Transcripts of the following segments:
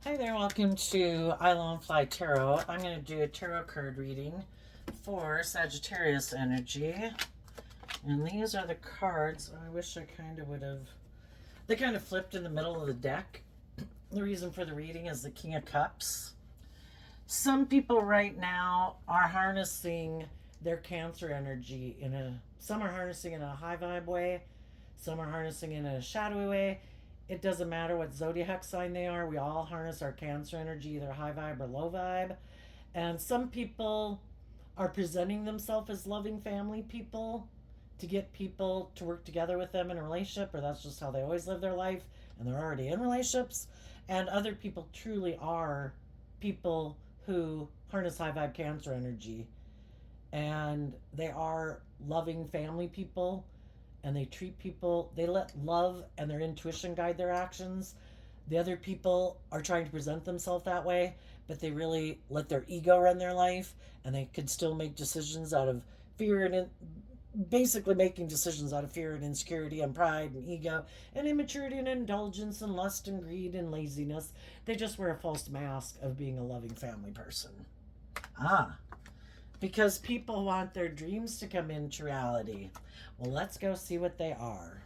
Hi there, welcome to Island Fly Tarot. I'm going to do a tarot card reading for Sagittarius energy. And these are the cards. I wish I kind of would have... They kind of flipped in the middle of the deck. The reason for the reading is the King of Cups. Some people right now are harnessing their Cancer energy some are harnessing in a high vibe way, some are harnessing in a shadowy way. It doesn't matter what zodiac sign they are. We all harness our Cancer energy, either high vibe or low vibe. And some people are presenting themselves as loving family people to get people to work together with them in a relationship, or that's just how they always live their life and they're already in relationships. And other people truly are people who harness high vibe Cancer energy, and they are loving family people, and they treat people, they let love and their intuition guide their actions. The other people are trying to present themselves that way, but they really let their ego run their life, and they could still make decisions out of fear and basically making decisions out of fear and insecurity and pride and ego and immaturity and indulgence and lust and greed and laziness. They just wear a false mask of being a loving family person. Because people want their dreams to come into reality. Well, let's go see what they are.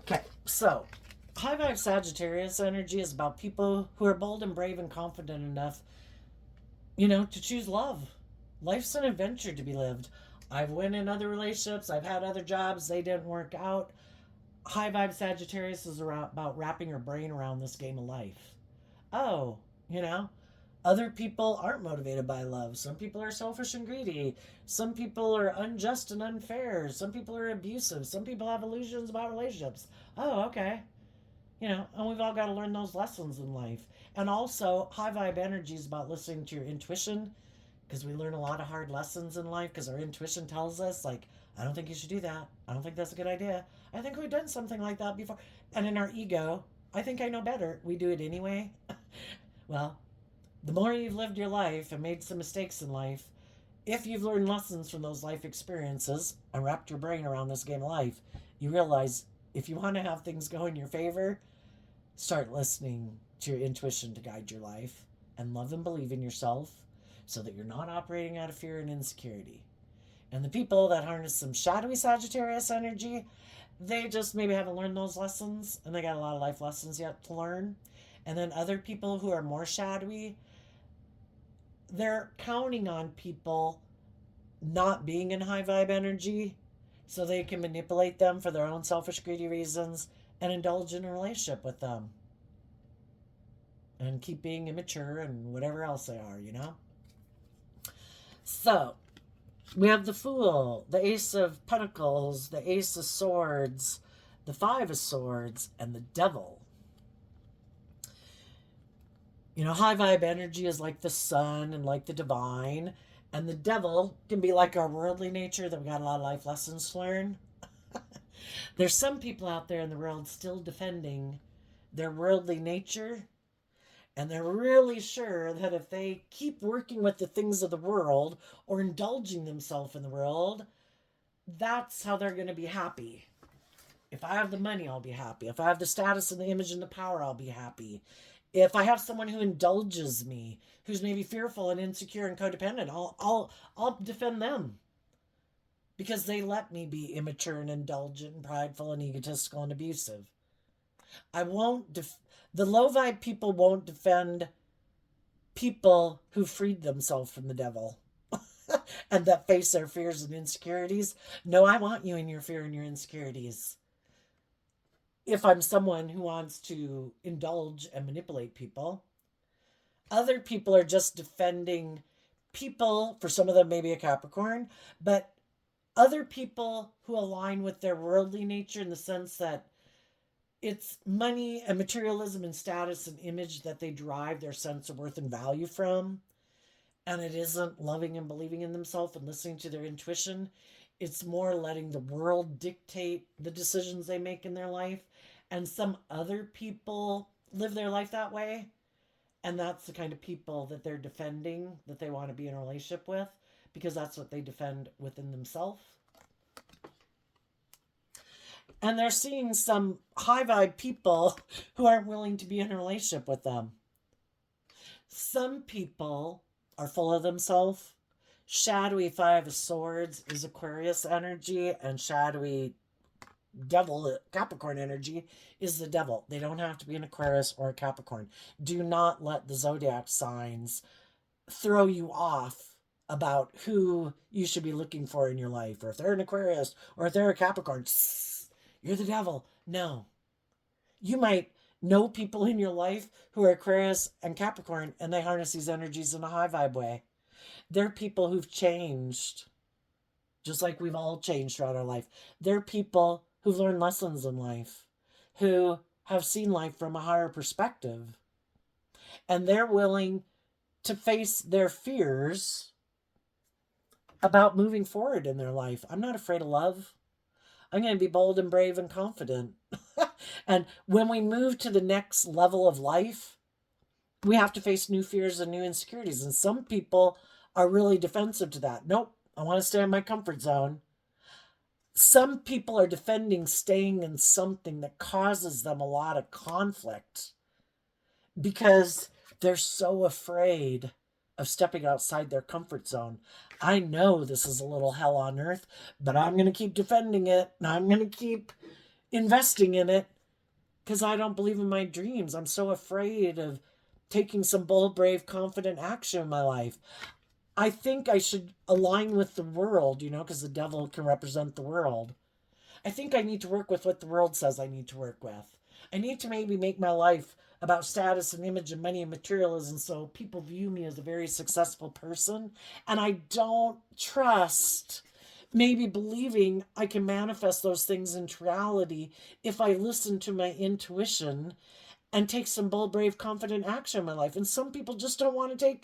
Okay, so high vibe Sagittarius energy is about people who are bold and brave and confident enough, to choose love. Life's an adventure to be lived. I've went in other relationships, I've had other jobs, they didn't work out. High vibe Sagittarius is about wrapping your brain around this game of life. Oh, other people aren't motivated by love. Some people are selfish and greedy. Some people are unjust and unfair. Some people are abusive. Some people have illusions about relationships. Oh, okay. And we've all got to learn those lessons in life. And also, high vibe energy is about listening to your intuition, because we learn a lot of hard lessons in life because our intuition tells us, like, I don't think you should do that. I don't think that's a good idea. I think we've done something like that before. And in our ego, I think I know better. We do it anyway. Well, the more you've lived your life and made some mistakes in life, if you've learned lessons from those life experiences and wrapped your brain around this game of life, you realize if you want to have things go in your favor, start listening to your intuition to guide your life and love and believe in yourself so that you're not operating out of fear and insecurity. And the people that harness some shadowy Sagittarius energy, they just maybe haven't learned those lessons, and they got a lot of life lessons yet to learn. And then other people who are more shadowy, they're counting on people not being in high vibe energy so they can manipulate them for their own selfish, greedy reasons and indulge in a relationship with them and keep being immature and whatever else they are, So, we have the Fool, the Ace of Pentacles, the Ace of Swords, the Five of Swords, and the Devil. High vibe energy is like the sun and like the divine. And the devil can be like our worldly nature that we got a lot of life lessons to learn. There's some people out there in the world still defending their worldly nature. And they're really sure that if they keep working with the things of the world or indulging themselves in the world, that's how they're going to be happy. If I have the money, I'll be happy. If I have the status and the image and the power, I'll be happy. If I have someone who indulges me, who's maybe fearful and insecure and codependent, I'll defend them because they let me be immature and indulgent and prideful and egotistical and abusive. I won't. The low vibe people won't defend people who freed themselves from the devil and that face their fears and insecurities. No, I want you in your fear and your insecurities. If I'm someone who wants to indulge and manipulate people, other people are just defending people, for some of them maybe a Capricorn, but other people who align with their worldly nature in the sense that it's money and materialism and status and image that they derive their sense of worth and value from. And it isn't loving and believing in themselves and listening to their intuition. It's more letting the world dictate the decisions they make in their life. And some other people live their life that way. And that's the kind of people that they're defending, that they want to be in a relationship with, because that's what they defend within themselves. And they're seeing some high vibe people who aren't willing to be in a relationship with them. Some people are full of themselves. Shadowy Five of Swords is Aquarius energy, and shadowy devil Capricorn energy is the devil. They don't have to be an Aquarius or a Capricorn. Do not let the zodiac signs throw you off about who you should be looking for in your life, or if they're an Aquarius or if they're a Capricorn. You're the devil. No. You might know people in your life who are Aquarius and Capricorn, and they harness these energies in a high vibe way. They're people who've changed, just like we've all changed throughout our life. They're people who've learned lessons in life, who have seen life from a higher perspective, and they're willing to face their fears about moving forward in their life. I'm not afraid of love. I'm going to be bold and brave and confident. And when we move to the next level of life, we have to face new fears and new insecurities. And some people are really defensive to that. Nope, I want to stay in my comfort zone. Some people are defending staying in something that causes them a lot of conflict because they're so afraid of stepping outside their comfort zone. I know this is a little hell on earth, but I'm going to keep defending it, and I'm going to keep investing in it because I don't believe in my dreams. I'm so afraid of taking some bold, brave, confident action in my life. I think I should align with the world, because the devil can represent the world. I think I need to work with what the world says I need to work with. I need to maybe make my life about status and image and money and materialism so people view me as a very successful person. And I don't trust maybe believing I can manifest those things into reality if I listen to my intuition and take some bold, brave, confident action in my life. And some people just don't want to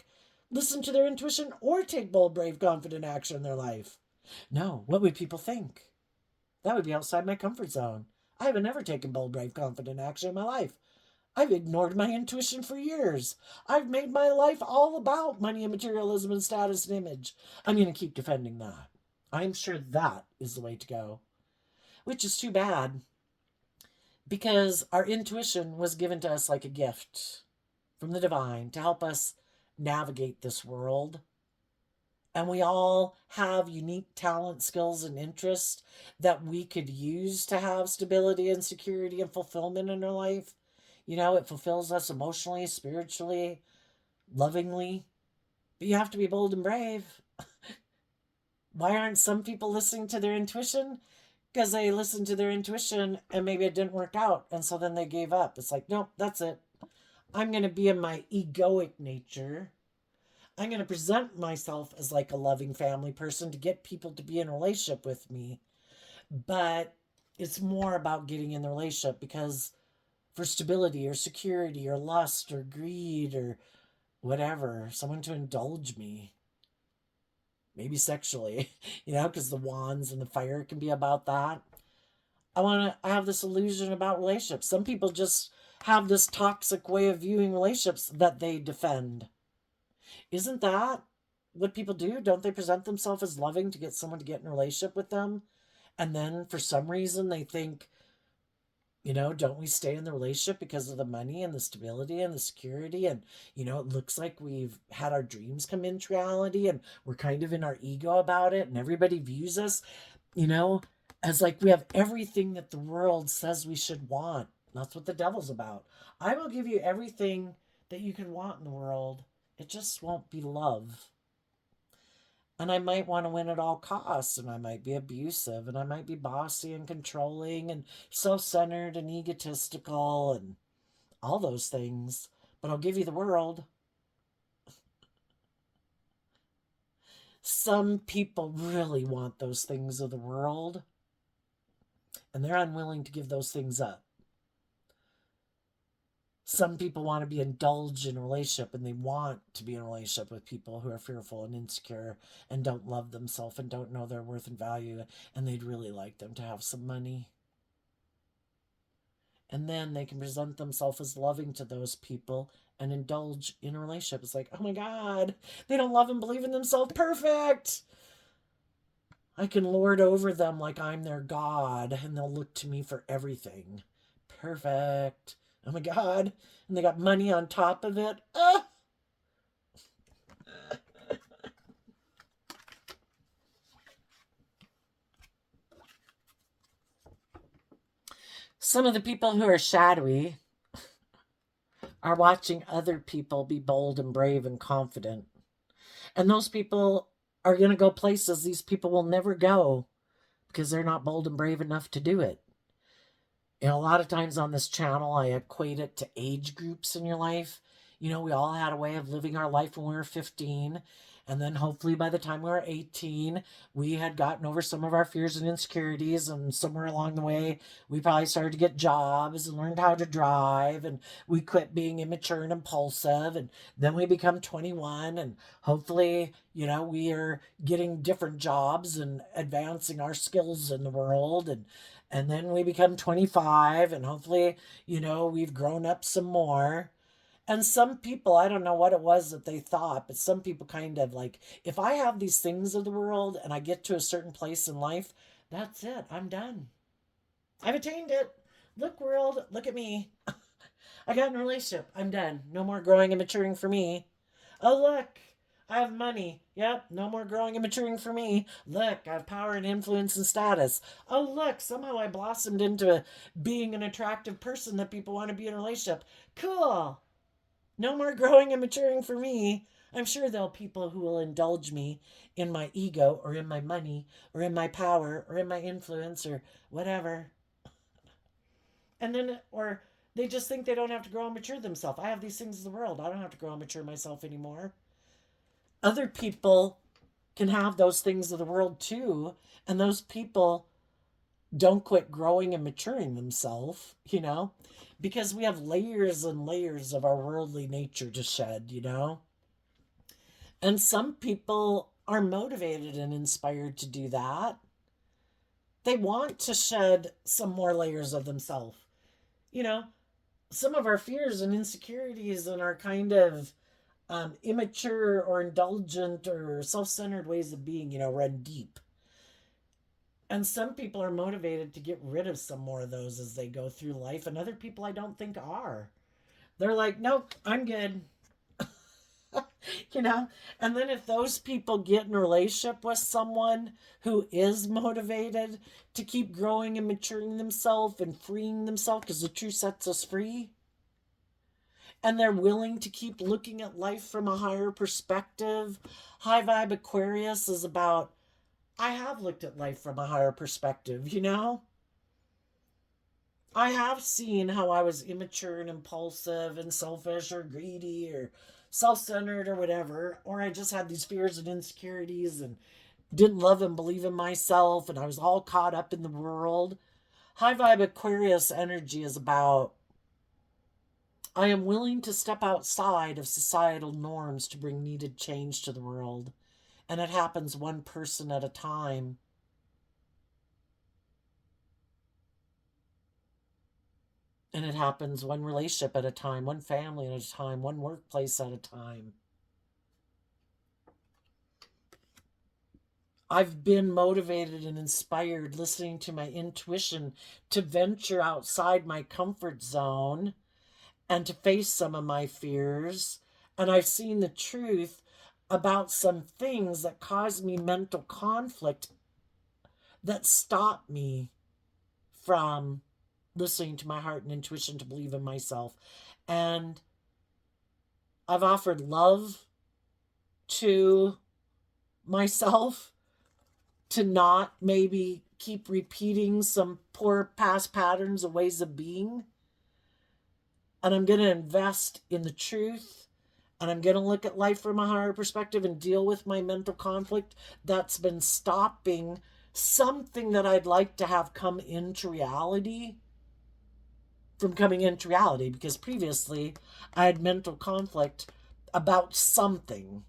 listen to their intuition or take bold, brave, confident action in their life. No, what would people think? That would be outside my comfort zone. I haven't ever taken bold, brave, confident action in my life. I've ignored my intuition for years. I've made my life all about money and materialism and status and image. I'm going to keep defending that. I'm sure that is the way to go, which is too bad because our intuition was given to us like a gift from the divine to help us navigate this world. And we all have unique talent, skills, and interests that we could use to have stability and security and fulfillment in our life. It fulfills us emotionally, spiritually, lovingly. But you have to be bold and brave. Why aren't some people listening to their intuition? Because they listened to their intuition and maybe it didn't work out. And so then they gave up. It's like, nope, that's it. I'm going to be in my egoic nature. I'm going to present myself as like a loving family person to get people to be in a relationship with me. But it's more about getting in the relationship because for stability or security or lust or greed or whatever, someone to indulge me. Maybe sexually, because the wands and the fire can be about that. I have this illusion about relationships. Some people just have this toxic way of viewing relationships that they defend. Isn't that what people do? Don't they present themselves as loving to get someone to get in a relationship with them? And then for some reason they think, don't we stay in the relationship because of the money and the stability and the security? And, it looks like we've had our dreams come into reality and we're kind of in our ego about it. And everybody views us, as like we have everything that the world says we should want. That's what the devil's about. I will give you everything that you can want in the world. It just won't be love. And I might want to win at all costs, and I might be abusive, and I might be bossy and controlling and self-centered and egotistical and all those things. But I'll give you the world. Some people really want those things of the world, and they're unwilling to give those things up. Some people want to be indulged in a relationship and they want to be in a relationship with people who are fearful and insecure and don't love themselves and don't know their worth and value, and they'd really like them to have some money. And then they can present themselves as loving to those people and indulge in a relationship. It's like, oh my God, they don't love and believe in themselves. Perfect. I can lord over them like I'm their God, and they'll look to me for everything. Perfect. Oh my God. And they got money on top of it. Ah! Some of the people who are shadowy are watching other people be bold and brave and confident. And those people are going to go places these people will never go because they're not bold and brave enough to do it. A lot of times on this channel, I equate it to age groups in your life. We all had a way of living our life when we were 15. And then hopefully by the time we were 18, we had gotten over some of our fears and insecurities. And somewhere along the way, we probably started to get jobs and learned how to drive. And we quit being immature and impulsive. And then we become 21. And hopefully, we are getting different jobs and advancing our skills in the world. And then we become 25, and hopefully, we've grown up some more. And some people, I don't know what it was that they thought, but some people kind of like, if I have these things of the world and I get to a certain place in life, that's it. I'm done. I've attained it. Look, world, look at me. I got in a relationship. I'm done. No more growing and maturing for me. Oh, look, I have money. Yep, no more growing and maturing for me. Look, I have power and influence and status. Oh, look, somehow I blossomed into being an attractive person that people want to be in a relationship. Cool. No more growing and maturing for me. I'm sure there'll be people who will indulge me in my ego or in my money or in my power or in my influence or whatever. And then, or they just think they don't have to grow and mature themselves. I have these things in the world. I don't have to grow and mature myself anymore. Other people can have those things of the world too, and those people don't quit growing and maturing themselves, because we have layers and layers of our worldly nature to shed. And some people are motivated and inspired to do that. They want to shed some more layers of themselves. Some of our fears and insecurities and our kind of immature or indulgent or self-centered ways of being, run deep. And some people are motivated to get rid of some more of those as they go through life, and other people I don't think are. They're like, nope, I'm good. And then if those people get in a relationship with someone who is motivated to keep growing and maturing themselves and freeing themselves, because the truth sets us free, and they're willing to keep looking at life from a higher perspective. High vibe Aquarius is about, I have looked at life from a higher perspective, I have seen how I was immature and impulsive and selfish or greedy or self-centered or whatever, or I just had these fears and insecurities and didn't love and believe in myself, and I was all caught up in the world. High vibe Aquarius energy is about, I am willing to step outside of societal norms to bring needed change to the world. And it happens one person at a time. And it happens one relationship at a time, one family at a time, one workplace at a time. I've been motivated and inspired listening to my intuition to venture outside my comfort zone and to face some of my fears. And I've seen the truth about some things that cause me mental conflict that stop me from listening to my heart and intuition to believe in myself. And I've offered love to myself to not maybe keep repeating some poor past patterns of ways of being. And I'm going to invest in the truth. And I'm going to look at life from a higher perspective and deal with my mental conflict that's been stopping something that I'd like to have come into reality from coming into reality, because previously I had mental conflict about something.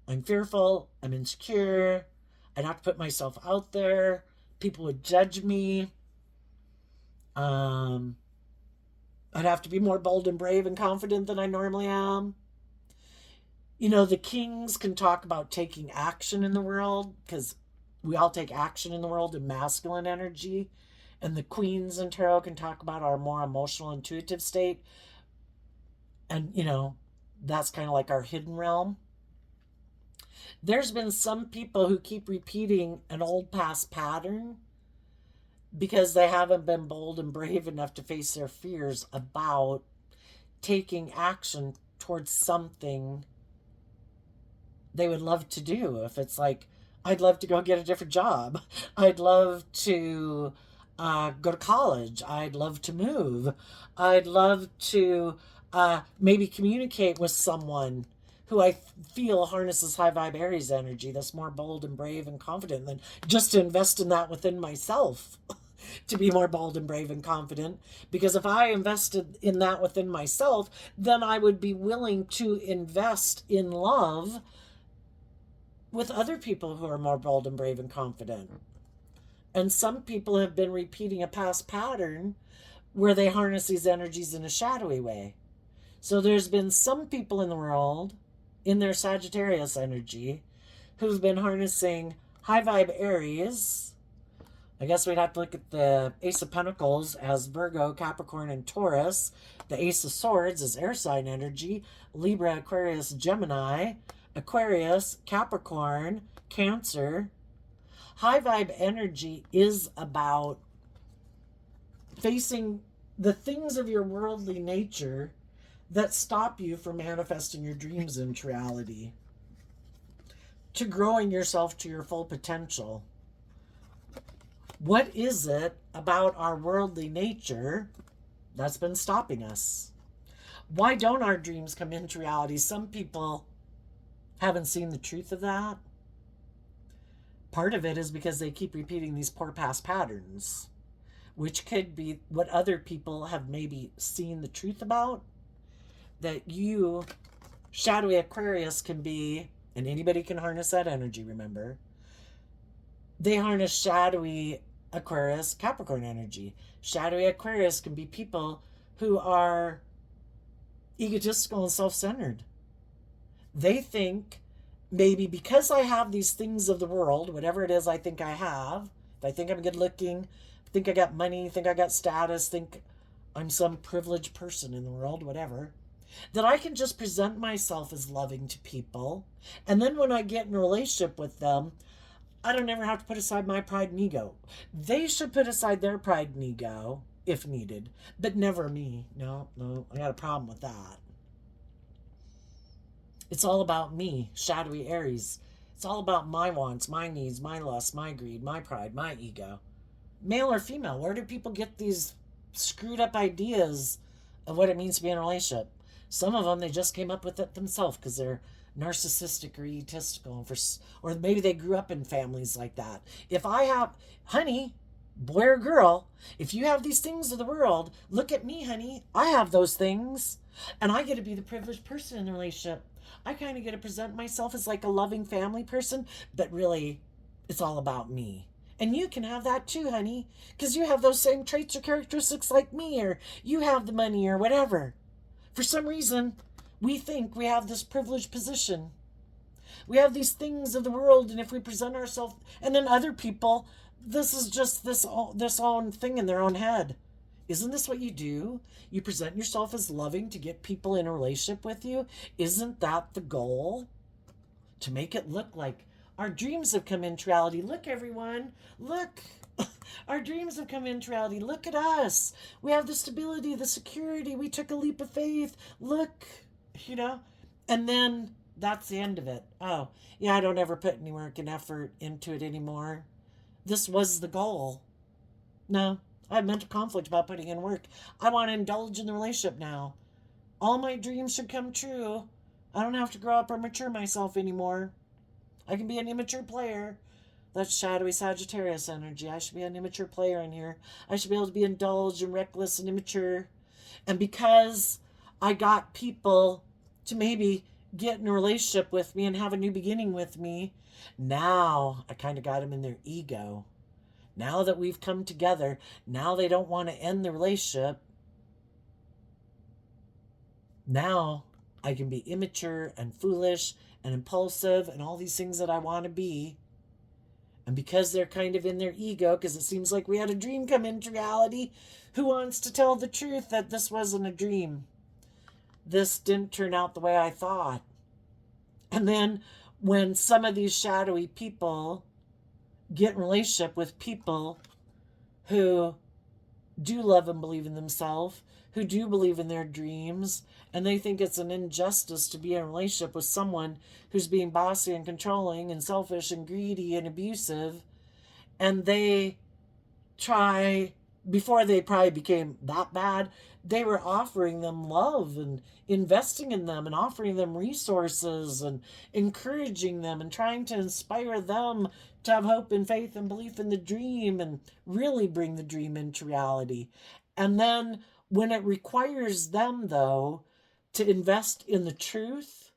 I'm fearful, I'm insecure, I'd have to put myself out there, people would judge me, I'd have to be more bold and brave and confident than I normally am. The kings can talk about taking action in the world, because we all take action in the world in masculine energy. And the queens in tarot can talk about our more emotional, intuitive state. And, that's kind of like our hidden realm. There's been some people who keep repeating an old past pattern because they haven't been bold and brave enough to face their fears about taking action towards something they would love to do. If it's like, I'd love to go get a different job, I'd love to go to college, I'd love to move, I'd love to maybe communicate with someone who I feel harnesses high vibe Aries energy, that's more bold and brave and confident, than just to invest in that within myself. To be more bold and brave and confident, because if I invested in that within myself, then I would be willing to invest in love with other people who are more bold and brave and confident. And some people have been repeating a past pattern where they harness these energies in a shadowy way. So there's been some people in the world in their Sagittarius energy who've been harnessing high vibe Aries. I guess we'd have to look at the Ace of Pentacles as Virgo, Capricorn, and Taurus. The Ace of Swords is air sign energy. Libra, Aquarius, Gemini. Aquarius, Capricorn, Cancer. High vibe energy is about facing the things of your worldly nature that stop you from manifesting your dreams into reality, to growing yourself to your full potential. What is it about our worldly nature that's been stopping us? Why don't our dreams come into reality? Some people haven't seen the truth of that. Part of it is because they keep repeating these poor past patterns, which could be what other people have maybe seen the truth about. That you, shadowy Aquarius, can be, and anybody can harness that energy, remember. They harness shadowy Aquarius, Capricorn energy. Shadowy Aquarius can be people who are egotistical and self-centered. They think, maybe because I have these things of the world, whatever it is I think I have, if I think I'm good looking, think I got money, think I got status, think I'm some privileged person in the world, whatever, that I can just present myself as loving to people. And then when I get in a relationship with them, I don't ever have to put aside my pride and ego. They should put aside their pride and ego if needed, but never me. No, I got a problem with that. It's all about me, shadowy Aries. It's all about my wants, my needs, my lust, my greed, my pride, my ego. Male or female, where do people get these screwed up ideas of what it means to be in a relationship? Some of them, they just came up with it themselves because they're narcissistic or egotistical, or maybe they grew up in families like that. If I have, honey, boy or girl, if you have these things of the world, look at me, honey. I have those things, and I get to be the privileged person in the relationship. I kind of get to present myself as like a loving family person, but really, it's all about me. And you can have that too, honey, because you have those same traits or characteristics like me, or you have the money or whatever. For some reason, we think we have this privileged position. We have these things of the world, and if we present ourselves, and then other people, this is just this own thing in their own head. Isn't this what you do? You present yourself as loving to get people in a relationship with you. Isn't that the goal? To make it look like our dreams have come into reality. Look, everyone. Look. Our dreams have come into reality. Look at us. We have the stability, the security. We took a leap of faith. Look, And then that's the end of it. Oh, yeah, I don't ever put any work and effort into it anymore. This was the goal. No, I have mental conflict about putting in work. I want to indulge in the relationship now. All my dreams should come true. I don't have to grow up or mature myself anymore. I can be an immature player. That's shadowy Sagittarius energy. I should be an immature player in here. I should be able to be indulged and reckless and immature. And because I got people to maybe get in a relationship with me and have a new beginning with me, now I kind of got them in their ego. Now that we've come together, now they don't want to end the relationship. Now I can be immature and foolish and impulsive and all these things that I want to be. And because they're kind of in their ego, because it seems like we had a dream come into reality, who wants to tell the truth that this wasn't a dream? This didn't turn out the way I thought. And then when some of these shadowy people get in relationship with people who do love and believe in themselves, who do believe in their dreams, and they think it's an injustice to be in a relationship with someone who's being bossy and controlling and selfish and greedy and abusive, and they try, before they probably became that bad, they were offering them love and investing in them and offering them resources and encouraging them and trying to inspire them to have hope and faith and belief in the dream and really bring the dream into reality. And then when it requires them, though, to invest in the truth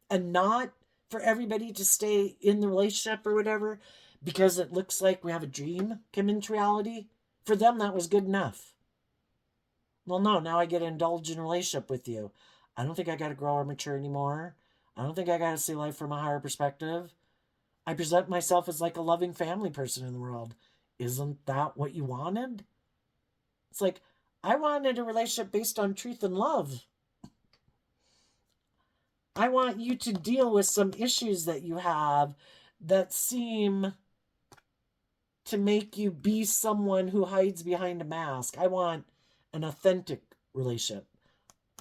and not for everybody to stay in the relationship or whatever, because it looks like we have a dream come into reality, for them that was good enough. Well, no, now I get to indulge in a relationship with you. I don't think I got to grow or mature anymore. I don't think I got to see life from a higher perspective. I present myself as like a loving family person in the world. Isn't that what you wanted? It's like, I wanted a relationship based on truth and love. I want you to deal with some issues that you have that seem to make you be someone who hides behind a mask. I want an authentic relationship.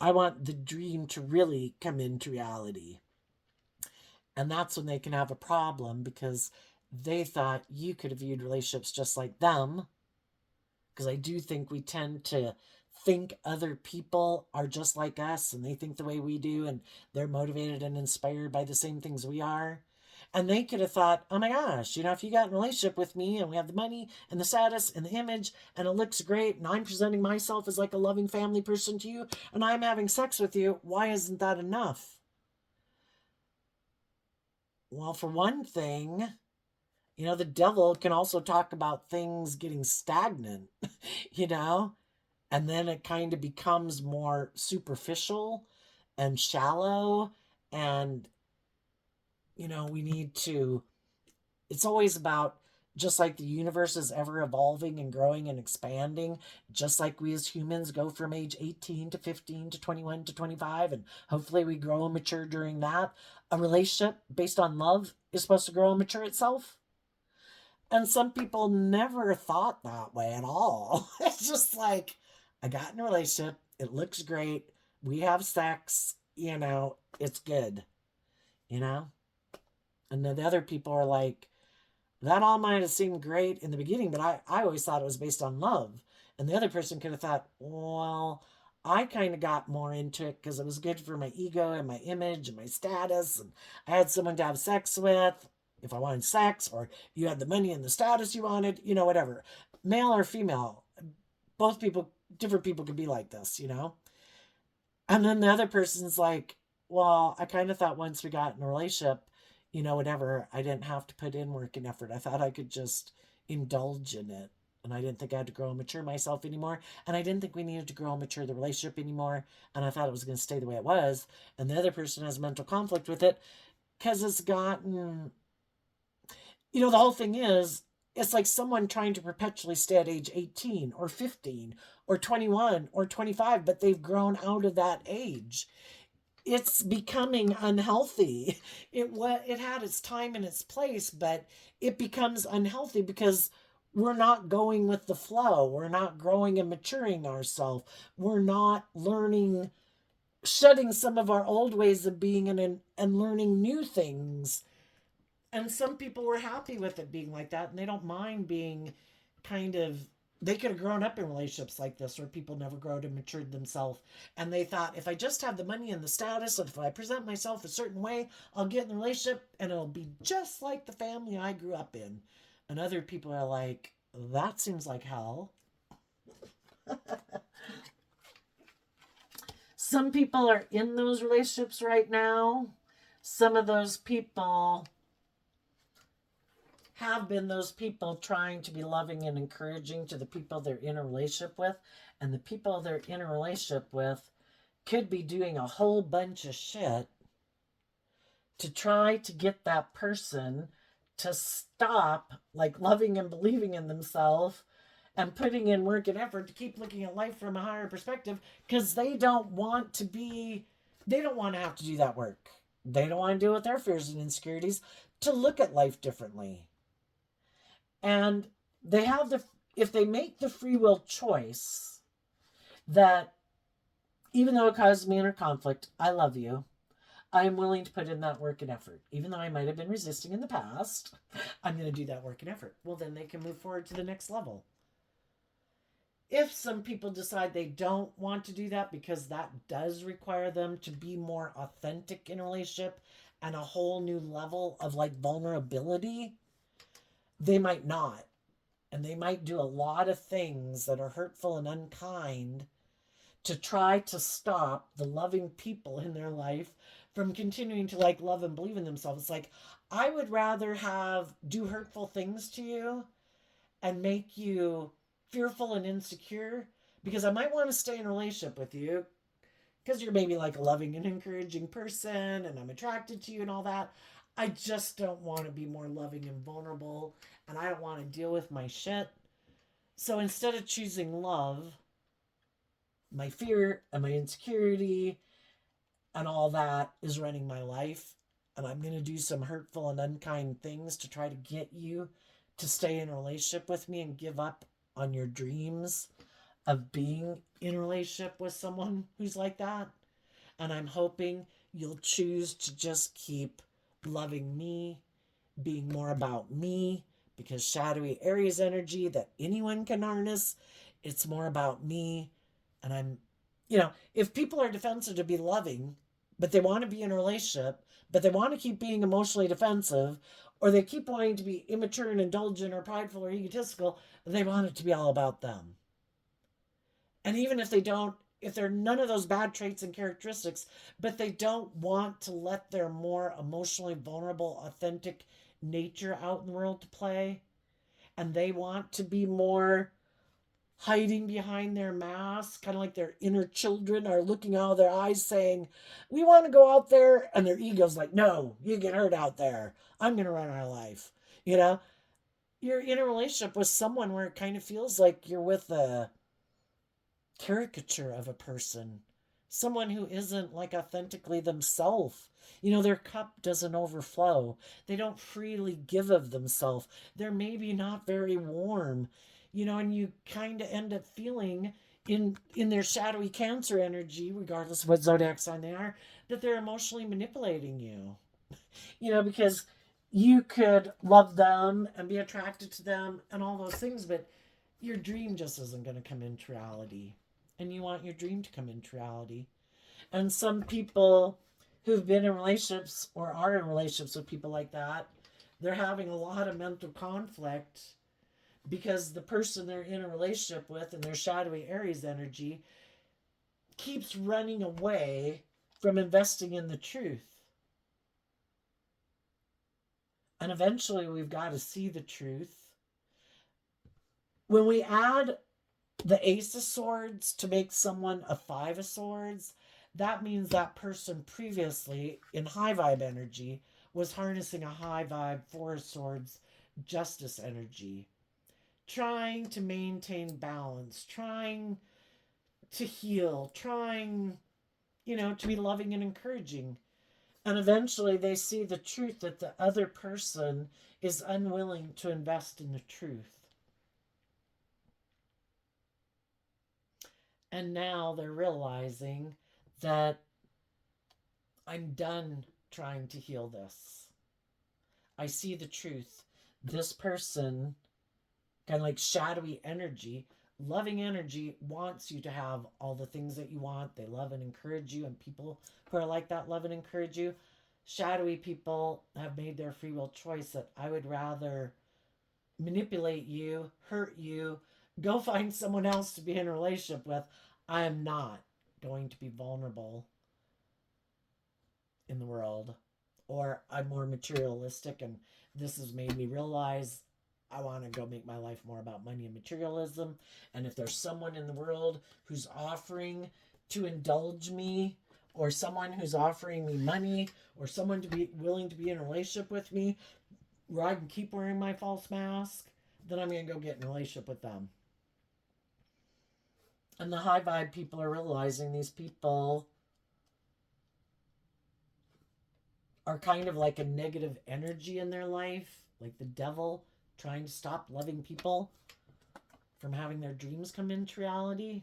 I want the dream to really come into reality. And that's when they can have a problem, because they thought you could have viewed relationships just like them. Because I do think we tend to think other people are just like us and they think the way we do and they're motivated and inspired by the same things we are. And they could have thought, oh my gosh, if you got in a relationship with me and we have the money and the status and the image and it looks great and I'm presenting myself as like a loving family person to you and I'm having sex with you, why isn't that enough? Well, for one thing, the devil can also talk about things getting stagnant, you know? And then it kind of becomes more superficial and shallow. And, we need to, it's always about, just like the universe is ever evolving and growing and expanding, just like we as humans go from age 18 to 15 to 21 to 25, and hopefully we grow and mature during that. A relationship based on love is supposed to grow and mature itself. And some people never thought that way at all. It's just like, I got in a relationship, it looks great, we have sex, it's good, you know? And then the other people are like, that all might have seemed great in the beginning, but I always thought it was based on love. And the other person could have thought, well, I kind of got more into it because it was good for my ego and my image and my status. And I had someone to have sex with if I wanted sex, or you had the money and the status you wanted, whatever. Male or female, both people, different people could be like this. And then the other person's like, well, I kind of thought once we got in a relationship, whatever, I didn't have to put in work and effort. I thought I could just indulge in it. And I didn't think I had to grow and mature myself anymore. And I didn't think we needed to grow and mature the relationship anymore. And I thought it was going to stay the way it was. And the other person has mental conflict with it because it's gotten, the whole thing is, it's like someone trying to perpetually stay at age 18 or 15 or 21 or 25, but they've grown out of that age. It's becoming unhealthy. It had its time and its place, but it becomes unhealthy because we're not going with the flow. We're not growing and maturing ourselves. We're not learning, shedding some of our old ways of being and learning new things. And some people were happy with it being like that, and they don't mind being kind of, they could have grown up in relationships like this where people never grow and matured themselves. And they thought, if I just have the money and the status, and if I present myself a certain way, I'll get in the relationship and it'll be just like the family I grew up in. And other people are like, that seems like hell. Some people are in those relationships right now. Some of those people have been those people trying to be loving and encouraging to the people they're in a relationship with. And the people they're in a relationship with could be doing a whole bunch of shit to try to get that person to stop like loving and believing in themselves and putting in work and effort to keep looking at life from a higher perspective because they don't want to have to do that work. They don't want to deal with their fears and insecurities to look at life differently. And they have if they make the free will choice that even though it causes me inner conflict, I love you. I am willing to put in that work and effort. Even though I might have been resisting in the past, I'm going to do that work and effort. Well, then they can move forward to the next level. If some people decide they don't want to do that because that does require them to be more authentic in a relationship and a whole new level of like vulnerability, they might not. And they might do a lot of things that are hurtful and unkind to try to stop the loving people in their life from continuing to like love and believe in themselves. It's like, I would rather do hurtful things to you and make you fearful and insecure because I might want to stay in a relationship with you because you're maybe like a loving and encouraging person and I'm attracted to you and all that. I just don't want to be more loving and vulnerable and I don't want to deal with my shit. So instead of choosing love, my fear and my insecurity and all that is running my life. And I'm going to do some hurtful and unkind things to try to get you to stay in a relationship with me and give up on your dreams of being in a relationship with someone who's like that. And I'm hoping you'll choose to just keep loving me, being more about me, because shadowy Aries energy that anyone can harness, it's more about me. And if people are defensive to be loving, but they want to be in a relationship, but they want to keep being emotionally defensive, or they keep wanting to be immature and indulgent or prideful or egotistical, they want it to be all about them. And even if they're none of those bad traits and characteristics, but they don't want to let their more emotionally vulnerable, authentic nature out in the world to play, and they want to be more hiding behind their mask, kind of like their inner children are looking out of their eyes saying, we want to go out there. And their ego's like, no, you get hurt out there. I'm going to run our life. You know, you're in a relationship with someone where it kind of feels like you're with a caricature of a person, someone who isn't like authentically themselves. Their cup doesn't overflow. They don't freely give of themselves. They're maybe not very warm, and you kind of end up feeling in their shadowy Cancer energy, regardless of what zodiac sign they are, that they're emotionally manipulating you. Because you could love them and be attracted to them and all those things, but your dream just isn't going to come into reality. And you want your dream to come into reality. And some people who've been in relationships or are in relationships with people like that, they're having a lot of mental conflict because the person they're in a relationship with and their shadowy Aries energy keeps running away from investing in the truth. And eventually we've got to see the truth. When we add the Ace of Swords to make someone a Five of Swords, that means that person previously in high vibe energy was harnessing a high vibe Four of Swords justice energy, trying to maintain balance, trying to heal, trying, to be loving and encouraging. And eventually they see the truth that the other person is unwilling to invest in the truth. And now they're realizing that I'm done trying to heal this. I see the truth. This person, kind of like shadowy energy, loving energy, wants you to have all the things that you want. They love and encourage you, and people who are like that love and encourage you. Shadowy people have made their free will choice that I would rather manipulate you, hurt you, go find someone else to be in a relationship with. I am not going to be vulnerable in the world. Or I'm more materialistic, and this has made me realize I want to go make my life more about money and materialism. And if there's someone in the world who's offering to indulge me, or someone who's offering me money, or someone to be willing to be in a relationship with me, where I can keep wearing my false mask, then I'm going to go get in a relationship with them. And the high vibe people are realizing these people are kind of like a negative energy in their life, like the devil trying to stop loving people from having their dreams come into reality.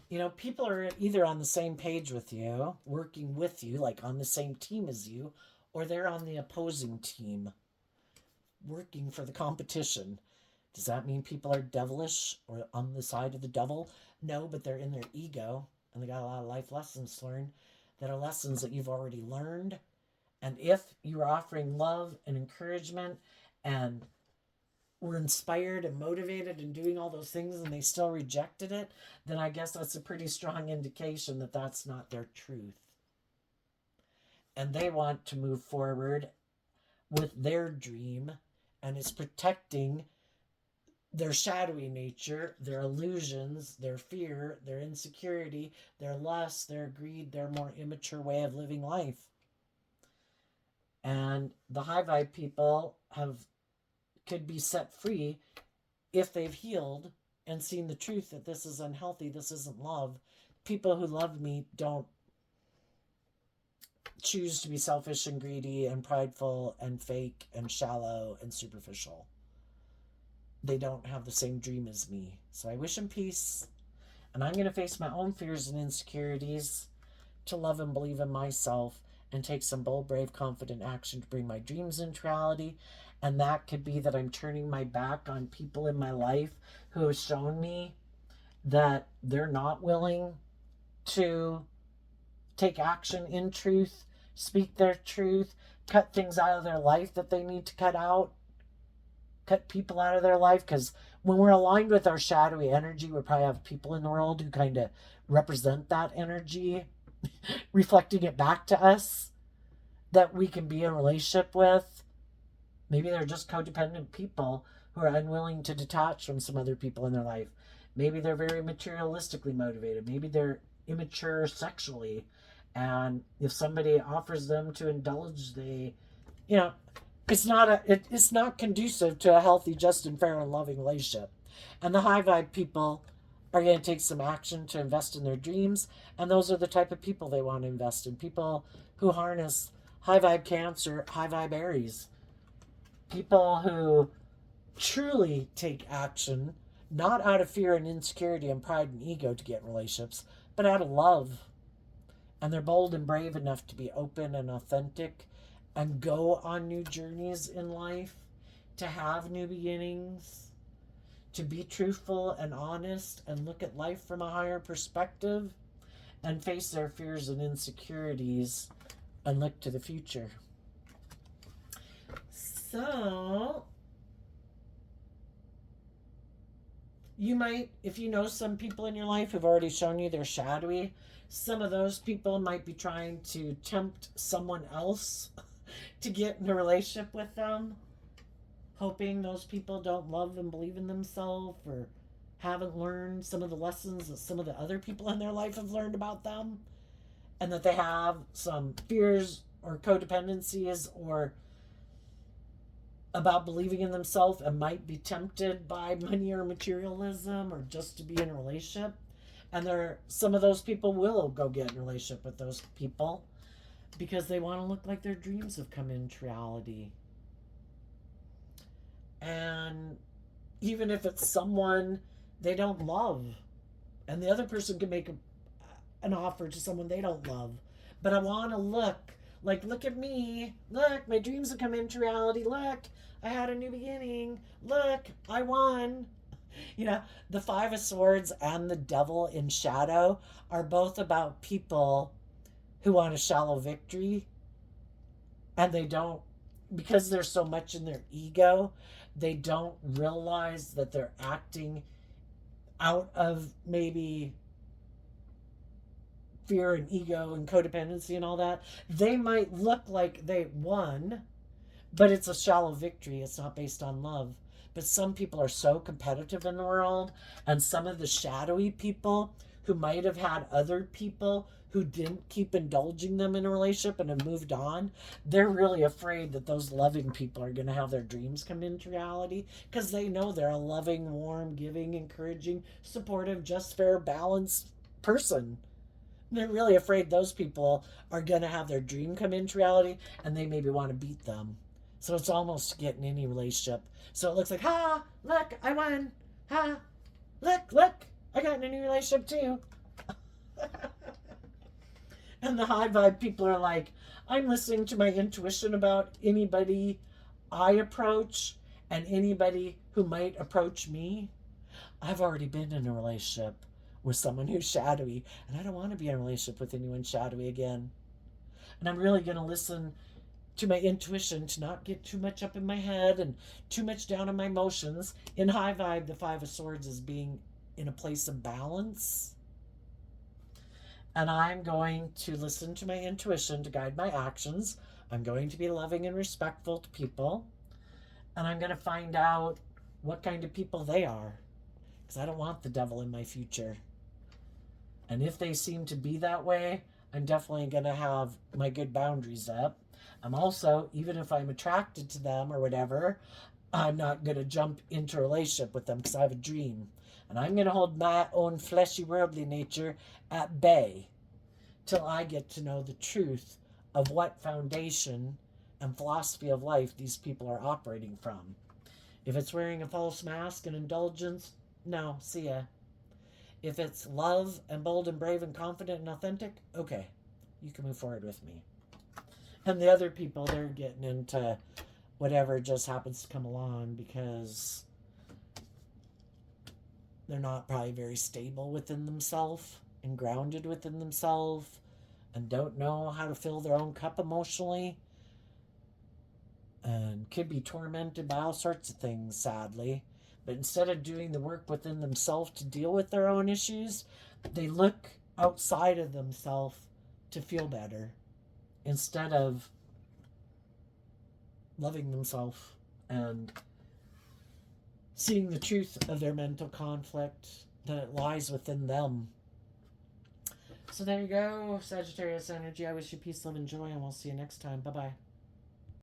You know, people are either on the same page with you, working with you, like on the same team as you, or they're on the opposing team, working for the competition. Does that mean people are devilish or on the side of the devil? No, but they're in their ego and they got a lot of life lessons to learn that are lessons that you've already learned. And if you're offering love and encouragement and were inspired and motivated and doing all those things and they still rejected it, then I guess that's a pretty strong indication that that's not their truth. And they want to move forward with their dream, and it's protecting their shadowy nature, their illusions, their fear, their insecurity, their lust, their greed, their more immature way of living life. And the high vibe people could be set free if they've healed and seen the truth that this is unhealthy, this isn't love. People who love me don't choose to be selfish and greedy and prideful and fake and shallow and superficial. They don't have the same dream as me. So I wish them peace. And I'm going to face my own fears and insecurities to love and believe in myself and take some bold, brave, confident action to bring my dreams into reality. And that could be that I'm turning my back on people in my life who have shown me that they're not willing to take action in truth, speak their truth, cut things out of their life that they need to cut out, cut people out of their life. Because when we're aligned with our shadowy energy, we probably have people in the world who kind of represent that energy, reflecting it back to us, that we can be in a relationship with. Maybe they're just codependent people who are unwilling to detach from some other people in their life. Maybe they're very materialistically motivated. Maybe they're immature sexually. And if somebody offers them to indulge, it's not conducive to a healthy, just and fair and loving relationship. And the high vibe people are going to take some action to invest in their dreams. And those are the type of people they want to invest in. People who harness high vibe Cancer, high vibe Aries. People who truly take action, not out of fear and insecurity and pride and ego to get in relationships, but out of love. And they're bold and brave enough to be open and authentic and go on new journeys in life, to have new beginnings, to be truthful and honest and look at life from a higher perspective and face their fears and insecurities and look to the future. So, you might, if you know some people in your life who've already shown you they're shadowy, some of those people might be trying to tempt someone else to get in a relationship with them, hoping those people don't love and believe in themselves or haven't learned some of the lessons that some of the other people in their life have learned about them, and that they have some fears or codependencies or about believing in themselves and might be tempted by money or materialism or just to be in a relationship. And some of those people will go get in a relationship with those people because they want to look like their dreams have come into reality. And even if it's someone they don't love, and the other person can make an offer to someone they don't love, but I want to look at me, look, my dreams have come into reality, look, I had a new beginning, look, I won. The Five of Swords and the Devil in shadow are both about people who want a shallow victory, and they don't, because there's so much in their ego, they don't realize that they're acting out of maybe fear and ego and codependency and all that. They might look like they won, but it's a shallow victory. It's not based on love. But some people are so competitive in the world, and some of the shadowy people who might have had other people who didn't keep indulging them in a relationship and have moved on, they're really afraid that those loving people are going to have their dreams come into reality because they know they're a loving, warm, giving, encouraging, supportive, just, fair, balanced person. They're really afraid those people are going to have their dream come into reality and they maybe want to beat them. So it's almost to get in any relationship. So it looks like, ha, look, I won. Ha, look, I got in a new relationship too. And the high vibe people are like, I'm listening to my intuition about anybody I approach and anybody who might approach me. I've already been in a relationship with someone who's shadowy, and I don't want to be in a relationship with anyone shadowy again. And I'm really going to listen to my intuition to not get too much up in my head and too much down in my emotions. In high vibe, the Five of Swords is being in a place of balance. And I'm going to listen to my intuition to guide my actions. I'm going to be loving and respectful to people. And I'm going to find out what kind of people they are. Because I don't want the devil in my future. And if they seem to be that way, I'm definitely going to have my good boundaries up. I'm also, even if I'm attracted to them or whatever, I'm not going to jump into a relationship with them because I have a dream. And I'm going to hold my own fleshy, worldly nature at bay till I get to know the truth of what foundation and philosophy of life these people are operating from. If it's wearing a false mask and indulgence, no, see ya. If it's love and bold and brave and confident and authentic, okay, you can move forward with me. And the other people, they're getting into whatever just happens to come along because they're not probably very stable within themselves and grounded within themselves and don't know how to fill their own cup emotionally and could be tormented by all sorts of things, sadly. But instead of doing the work within themselves to deal with their own issues, they look outside of themselves to feel better instead of loving themselves and seeing the truth of their mental conflict that it lies within them. So there you go, Sagittarius energy. I wish you peace, love, and joy, and we'll see you next time. Bye-bye.